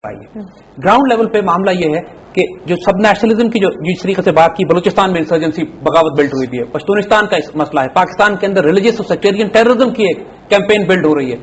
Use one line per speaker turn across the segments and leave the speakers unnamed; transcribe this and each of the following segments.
Ground level पे मामला ये है कि जो सब नेशनलिज्म की जो जिस तरीके से बात की, बलूचिस्तान में इंसर्जेंसी बगावत बिल्ड हुई है, पश्तूनिस्तान का मसला है, पाकिस्तान के अंदर रिलीजियस और सेक्टेरियन टेररिज्म की एक कैंपेन बिल्ड हो रही है,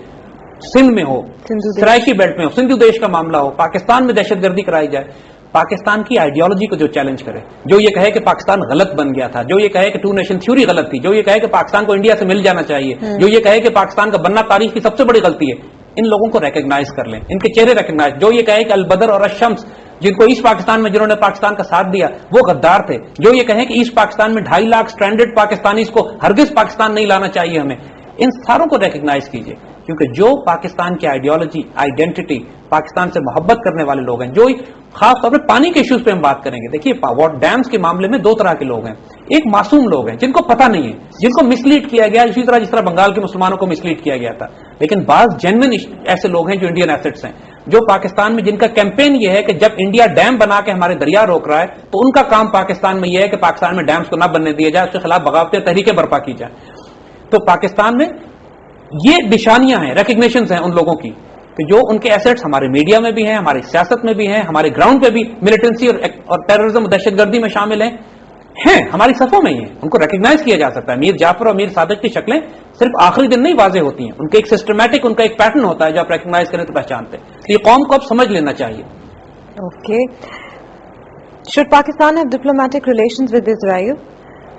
सिंध में हो, सराइकी बेल्ट में हो, सिंधु देश का मामला हो, पाकिस्तान में दहशतगर्दी कराई जाए, पाकिस्तान की आइडियोलॉजी को जो चैलेंज करे, जो ये कहे कि पाकिस्तान गलत बन गया था, जो ये कहे कि टू नेशन थ्योरी गलत थी, जो ये कहे कि पाकिस्तान को इंडिया से मिल जाना चाहिए, जो ये कहे कि पाकिस्तान का बनना तारीख की सबसे बड़ी गलती है, इन लोगों को रिकग्नाइज कर लें, इनके चेहरे रिकग्नाइज। जो ये कहे कि अलबदर और अशम्स जिनको ईस्ट पाकिस्तान में जिन्होंने पाकिस्तान का साथ दिया वो गद्दार थे, जो ये कहें कि ईस्ट पाकिस्तान में 2.5 लाख स्ट्रैंडेड पाकिस्तानीज को हरगिज पाकिस्तान नहीं लाना चाहिए हमें, इन सारों को रिकग्नाइज कीजिए, क्योंकि जो पाकिस्तान की आइडियोलॉजी, आइडेंटिटी, पाकिस्तान से मोहब्बत करने वाले लोग हैं, जो खास तौर पर पानी के इश्यूज पे हम बात करेंगे। देखिए, वाटर डैम्स के मामले में दो तरह के लोग हैं, एक मासूम लोग हैं जिनको पता नहीं है, जिनको मिसलीड किया गया, इसी तरह जिस तरह बंगाल के मुसलमानों को मिसलीड किया गया था, लेकिन बाज जेन्युइन ऐसे लोग हैं जो इंडियन एसेट्स हैं, जो पाकिस्तान में जिनका कैंपेन यह है कि जब इंडिया डैम बना के हमारे दरिया रोक रहा है तो उनका काम पाकिस्तान में यह है कि पाकिस्तान में डैम्स को ना बनने दिया जाए, उसके खिलाफ बगावतें, तहरीकें बर्पा की जाए। तो पाकिस्तान में ये निशानियां हैं, रिकग्निशन हैं उन लोगों की कि जो उनके एसेट्स हमारे मीडिया में भी हैं, हमारी सियासत में भी हैं, हमारे ग्राउंड पे भी मिलिटेंसी और टेररिज्म, दहशतगर्दी में शामिल हैं हमारी सफों में ही हैं, उनको रिकग्नाइज किया जा सकता है। मीर जाफर और मीर सादिक की शक्लें सिर्फ आखिरी दिन नहीं वाजे होती हैं, उनके एक सिस्टमैटिक, उनका एक पैटर्न होता है जो आप रिकग्नाइज करें तो पहचानते हैं। तो ये कौम को अब समझ लेना चाहिए।
Okay, should Pakistan have diplomatic relations with Israel?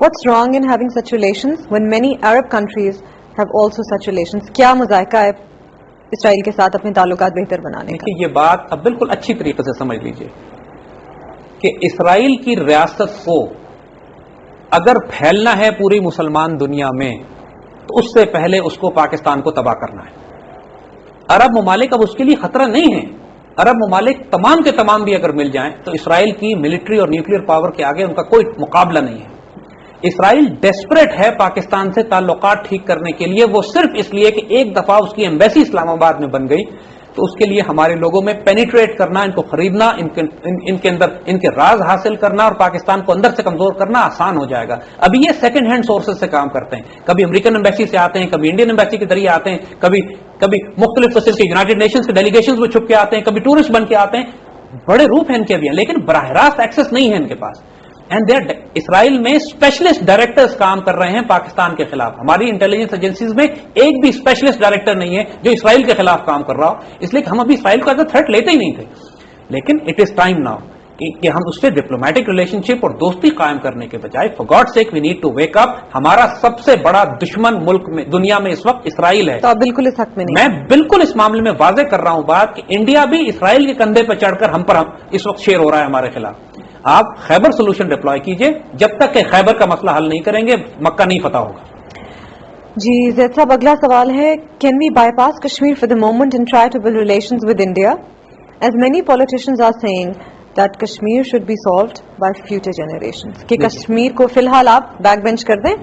What's wrong in having such relations when many Arab countries have also such relations? क्या मुज़ायका है इसराइल के साथ अपने ताल्लुकात बेहतर बनाने का?
ये बात अब बिल्कुल अच्छी तरीके से समझ लीजिए कि इसराइल की रियासत को अगर फैलना है पूरी मुसलमान दुनिया में तो उससे पहले उसको पाकिस्तान को तबाह करना है। अरब ममालिक अब उसके लिए खतरा नहीं है, अरब ममालिक तमाम के तमाम भी अगर मिल जाएं तो इसराइल की मिलिट्री और न्यूक्लियर पावर के आगे उनका कोई मुकाबला नहीं है। इसराइल डेस्परेट है पाकिस्तान से ताल्लुकात ठीक करने के लिए, वो सिर्फ इसलिए कि एक दफा उसकी एम्बेसी इस्लामाबाद में बन गई तो उसके लिए हमारे लोगों में पेनिट्रेट करना, इनको खरीदना, इनके अंदर इनके राज हासिल करना और पाकिस्तान को अंदर से कमजोर करना आसान हो जाएगा। अभी ये सेकंड हैंड सोर्सेज से काम करते हैं, कभी अमेरिकन एम्बेसी से आते हैं, कभी इंडियन एम्बेसी के जरिए आते हैं, कभी मुख्तलिफ फैसिलिटी यूनाइटेड नेशंस के डेलीगेशंस में छुप के आते हैं, कभी टूरिस्ट बन के आते हैं, बड़े रूप हैं इनके भी हैं, लेकिन बराह रास्त एक्सेस नहीं है इनके पास। एंड देयर इसराइल में स्पेशलिस्ट डायरेक्टर्स काम कर रहे हैं पाकिस्तान के खिलाफ। हमारी इंटेलिजेंस एजेंसीज में एक भी स्पेशलिस्ट डायरेक्टर नहीं है जो इसराइल के खिलाफ काम कर रहा हो, इसलिए हम अभी इसराइल को एज अ थ्रेट लेते ही नहीं थे। लेकिन इट इज टाइम नाउ कि हम उससे डिप्लोमेटिक रिलेशनशिप और दोस्ती कायम करने के बजाय for God sake we need to wake up. हमारा सबसे बड़ा दुश्मन मुल्क में दुनिया में इस वक्त इसराइल है।
तो आप बिल्कुल इस हक में नहीं? मैं
बिल्कुल इस मामले में वाजे कर रहा हूं बात कि इंडिया भी इसराइल के कंधे पर चढ़कर हम इस वक्त शेर हो रहा है हमारे खिलाफ। आप खैबर सोल्यूशन डिप्लॉय कीजिए, जब तक कि खैबर का मसला हल नहीं करेंगे मक्का नहीं फतह होगा।
जी जैद साहब, अगला सवाल है, can we bypass Kashmir for the moment and try to build relations with India as many politicians are saying that Kashmir should be solved by future generations? कि कश्मीर को फिलहाल आप बैक बेंच कर दें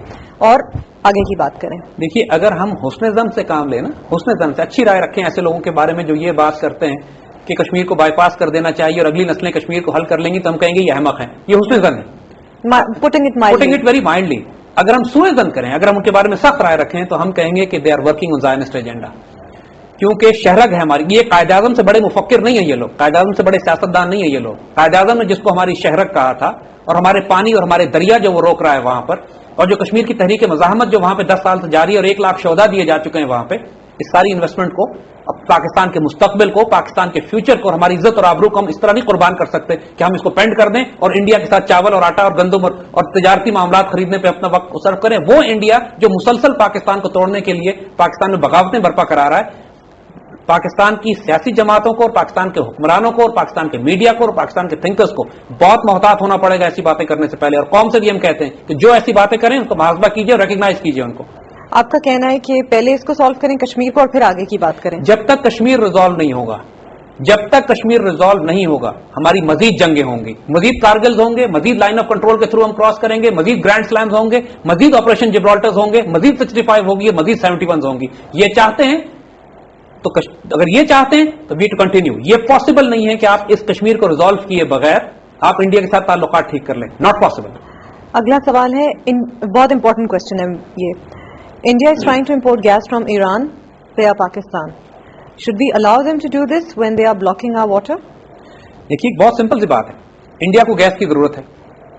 और आगे की बात करें।
देखिए, अगर हम हुस्न ज़न से काम लें ना, हुस्न ज़न से अच्छी राय रखें ऐसे लोगों के बारे में जो ये बात करते हैं कि कश्मीर को बाईपास कर देना चाहिए और अगली नस्लें कश्मीर को हल कर लेंगी, तो हम कहेंगे ये अहमक हैं, ये हुस्न ज़न है,
पुटिंग इट
वेरी माइंडली। अगर हम सूए ज़न करें, अगर हम उनके बारे में सख्त राय रखें तो हम कहेंगे कि they are working on Zionist agenda, क्योंकि शहरग है हमारी। ये कायद आज़म से बड़े मुफक्किर नहीं है ये लोग, कायद आज़म से बड़े सियासतदान नहीं है ये लोग। कायद आज़म ने जिसको हमारी शहरग कहा था और हमारे पानी और हमारे दरिया जो वो रोक रहा है वहां पर, और जो कश्मीर की तहरीक मज़ाहमत जो वहां पे 10 साल से जारी है और 1 लाख शोधा दिए जा चुके हैं वहां पे, इस सारी इन्वेस्टमेंट को, अब पाकिस्तान के मुस्तकबिल को, पाकिस्तान के फ्यूचर को, हमारी इज्जत और आबरू को हम इस तरह नहीं कुर्बान कर सकते कि हम इसको पेंड कर दें और इंडिया के साथ चावल और आटा और गंदम और तजारती मामला खरीदने पर अपना वक्त सर्व करें। वो इंडिया जो मुसलसल पाकिस्तान को तोड़ने के लिए पाकिस्तान में बगावतें बर्पा करा रहा है, पाकिस्तान की सियासी जमातों को और पाकिस्तान के हुक्मरानों को और पाकिस्तान के मीडिया को और पाकिस्तान के थिंकर्स को बहुत मोहतात होना पड़ेगा ऐसी बातें करने से पहले। और कौम से भी हम कहते हैं कि जो ऐसी बातें करें उनको मुहासबा कीजिए और रिकग्नाइज कीजिए उनको।
आपका कहना है कि पहले इसको सॉल्व करें कश्मीर को और फिर आगे की बात करें?
जब तक कश्मीर रिजॉल्व नहीं होगा, जब तक कश्मीर रिजॉल्व नहीं होगा, हमारी मजीद जंगें होंगी, मजीद कारगिल होंगे, मजीद लाइन ऑफ कंट्रोल के थ्रू हम क्रॉस करेंगे, मजीद ग्रैंड स्लैम्स होंगे, मजीद ऑपरेशन जिब्राल्टर्स होंगे, मजीद 65 होगी, मजीद 71 होंगी। ये चाहते हैं तो अगर ये चाहते हैं तो वी टू कंटिन्यू। ये पॉसिबल नहीं है कि आप इस कश्मीर को रिजॉल्व किए बगैर आप इंडिया के साथ ताल्लुकात ठीक कर लें, नॉट पॉसिबल।
अगला सवाल है, बहुत इंपॉर्टेंट क्वेश्चन है ये, India is trying to import gas from Iran via Pakistan. Should we allow them to do this when they are blocking our water?
देखिए एक बहुत सिंपल सी बात है, इंडिया को गैस की जरूरत है,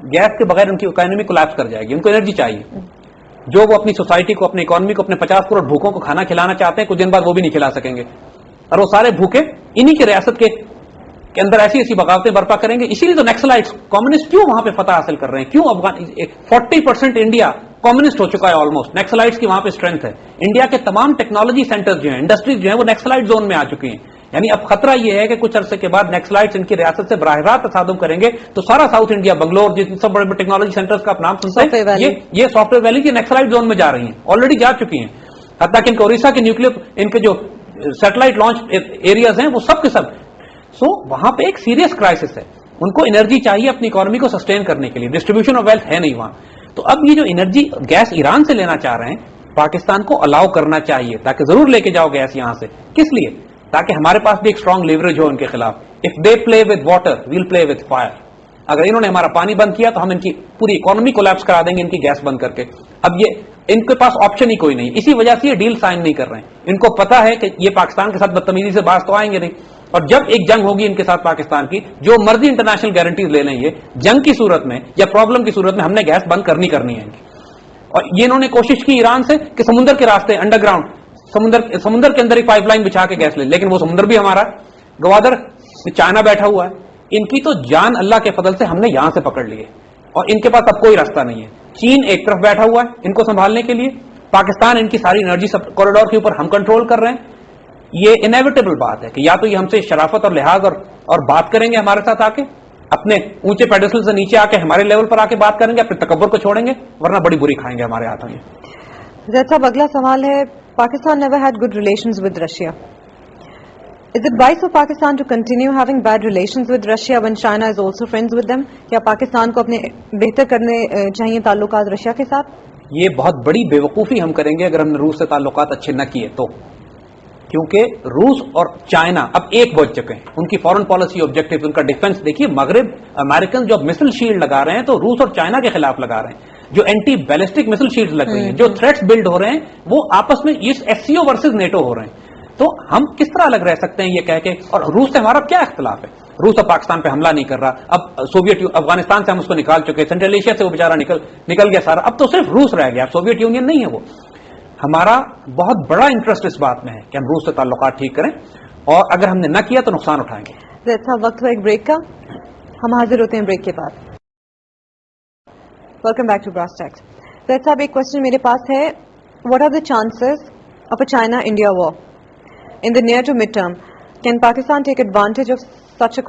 गैस के बगैर उनकी इकोनॉमी कोलैप्स कर जाएगी, उनको एनर्जी चाहिए। जो वो अपनी सोसाइटी को, अपनी इकोनॉमी को, अपने 50 करोड़ भूखों को खाना खिलाना चाहते हैं, कुछ दिन बाद वो भी नहीं खिला सकेंगे, और वो सारे भूखे इन्हीं की रियासत के अंदर ऐसी ऐसी बगावतें बर्पा करेंगे। इसीलिए तो नक्सलाइट्स, कम्युनिस्ट क्यों वहां पे फतह हासिल कर रहे हैं, क्यों अफगान 40% इंडिया कम्युनिस्ट हो चुका है ऑलमोस्ट, नक्सलाइट्स की वहां पे स्ट्रेंथ है। इंडिया के तमाम टेक्नोलॉजी सेंटर्स जो हैं, इंडस्ट्रीज जो हैं, वो नक्सलाइट जोन में आ चुकी हैं। यानी अब खतरा ये है कि कुछ अरसे के बाद नक्सलाइट्स इनकी रियासत से बराह रास्त तसादुम करेंगे, तो सारा साउथ इंडिया, बंगलोर, जितने सब बड़े बड़े टेक्नोलॉजी सेंटर्स का आप नाम सुनते हैं, ये सॉफ्टवेयर वैली की नक्सलाइट जोन में जा रही हैं, ऑलरेडी जा चुकी हैं। हत्ता कि इनके ओडिशा के न्यूक्लियर, इनके जो सैटेलाइट लॉन्च एरियाज हैं, वो सब के सब। सो वहां पे एक सीरियस क्राइसिस है, उनको एनर्जी चाहिए अपनी इकोनॉमी को सस्टेन करने के लिए, डिस्ट्रीब्यूशन ऑफ वेल्थ है नहीं वहां। तो अब ये जो एनर्जी गैस ईरान से लेना चाह रहे हैं, पाकिस्तान को अलाउ करना चाहिए, ताकि जरूर लेके जाओ गैस यहां से। किस लिए? ताकि हमारे पास भी एक स्ट्रांग लेवरेज हो उनके खिलाफ। If they play with water, we'll play with fire. अगर इन्होंने हमारा पानी बंद किया तो हम इनकी पूरी इकोनॉमी कोलैप्स करा देंगे, इनकी गैस बंद करके। अब ये इनके पास ऑप्शन ही कोई नहीं, इसी वजह से ये डील साइन नहीं कर रहे हैं। इनको पता है कि ये पाकिस्तान के साथ बदतमीजी से बाज तो आएंगे नहीं, और जब एक जंग होगी इनके साथ पाकिस्तान की, जो मर्जी इंटरनेशनल गारंटीज ले लेंगे, जंग की सूरत में या प्रॉब्लम की सूरत में हमने गैस बंद करनी है इनकी। और ये इन्होंने कोशिश की ईरान से कि समुद्र के रास्ते, अंडरग्राउंड, समुद्र के अंदर एक पाइपलाइन बिछा के गैस ले, लेकिन वो समुद्र भी हमारा, गवादर चाइना बैठा हुआ है। इनकी तो जान अल्लाह के फजल से हमने यहां से पकड़ ली है, और इनके पास अब कोई रास्ता नहीं है। चीन एक तरफ बैठा हुआ है इनको संभालने के लिए, पाकिस्तान इनकी सारी एनर्जी कॉरिडोर के ऊपर हम कंट्रोल कर रहे हैं। ये इनेविटेबल बात है कि या तो ये हमसे शराफत और लिहाज और बात करेंगे हमारे साथ आके, अपने ऊंचे पेडेस्टल से नीचे आके हमारे लेवल पर आके बात करेंगे, अपने तकब्बुर को छोड़ेंगे, वरना बड़ी बुरी खाएंगे हमारे हाथों में।
जैसा अगला सवाल है, Pakistan never had good relations with Russia. Is it wise for Pakistan to continue having bad relations with Russia when China is also friends with them? क्या पाकिस्तान को अपने बेहतर करने चाहिए ताल्लुकात रशिया के साथ?
ये बहुत बड़ी बेवकूफ़ी हम करेंगे अगर हमने रूस से ताल्लुकात अच्छे न किए तो, क्योंकि रूस और चाइना अब एक बच चुके हैं। उनकी फॉरेन पॉलिसी ऑब्जेक्टिव, उनका डिफेंस देखिए, मगरिब अमेरिकन जो मिसाइल शील्ड लगा रहे हैं तो रूस और चाइना के खिलाफ लगा रहे हैं, जो एंटी बैलिस्टिक मिसाइल शील्ड लग रही हैं, जो थ्रेट्स बिल्ड हो रहे हैं, वो आपस में इस एससीओ वर्सेस नेटो हो रहे हैं। तो हम किस तरह अलग रह सकते हैं ये कह के? और रूस से हमारा क्या इख्तिलाफ है? रूस अब पाकिस्तान पे हमला नहीं कर रहा, अब सोवियत अफगानिस्तान से हम उसको निकाल चुके, सेंट्रल एशिया से वो बेचारा निकल गया सारा, अब तो सिर्फ रूस रह गया, सोवियत यूनियन नहीं है वो। हमारा बहुत बड़ा इंटरेस्ट इस बात में है कि हम रूस से ताल्लुकात ठीक करें, और अगर हमने न किया तो नुकसान उठाएंगे।
जैसा वक्त हुआ एक ब्रेक का, हम हाजिर होते हैं ब्रेक के बाद। Welcome back to Brass Tacks. जैसा अब एक क्वेश्चन मेरे पास है, what are the chances of a China India war in the near to mid term? Can Pakistan take advantage of such a